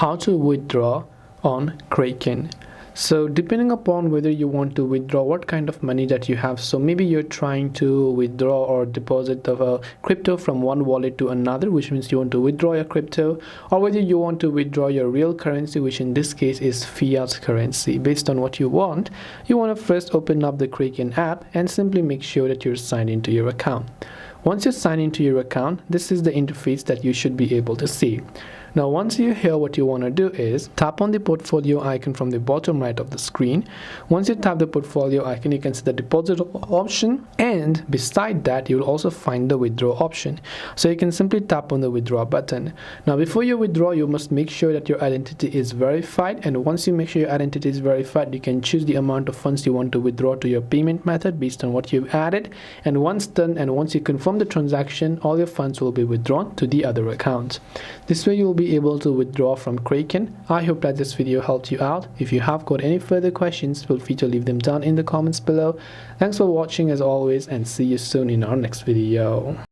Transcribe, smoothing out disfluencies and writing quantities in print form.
how to withdraw on Kraken. So depending upon whether you want to withdraw what kind of money that you have, so maybe you're trying to withdraw or deposit of a crypto from one wallet to another, which means you want to withdraw your crypto, or whether you want to withdraw your real currency, which in this case is fiat currency. Based on what you want to first open up the Kraken app and simply make sure that you're signed into your account. Once you sign into your account, this is the interface that you should be able to see. Now once you're here, what you want to do is tap on the portfolio icon from the bottom right of the screen. Once you tap the portfolio icon, you can see the deposit option, and beside that you will also find the withdraw option. So you can simply tap on the withdraw button. Now before you withdraw, you must make sure that your identity is verified, and once you make sure your identity is verified, you can choose the amount of funds you want to withdraw to your payment method based on what you've added. And once done, and once you confirm the transaction, all your funds will be withdrawn to the other account. This way you will be able to withdraw from Kraken. I hope that this video helped you out. If you have got any further questions, feel free to leave them down in the comments below. Thanks for watching as always, and see you soon in our next video.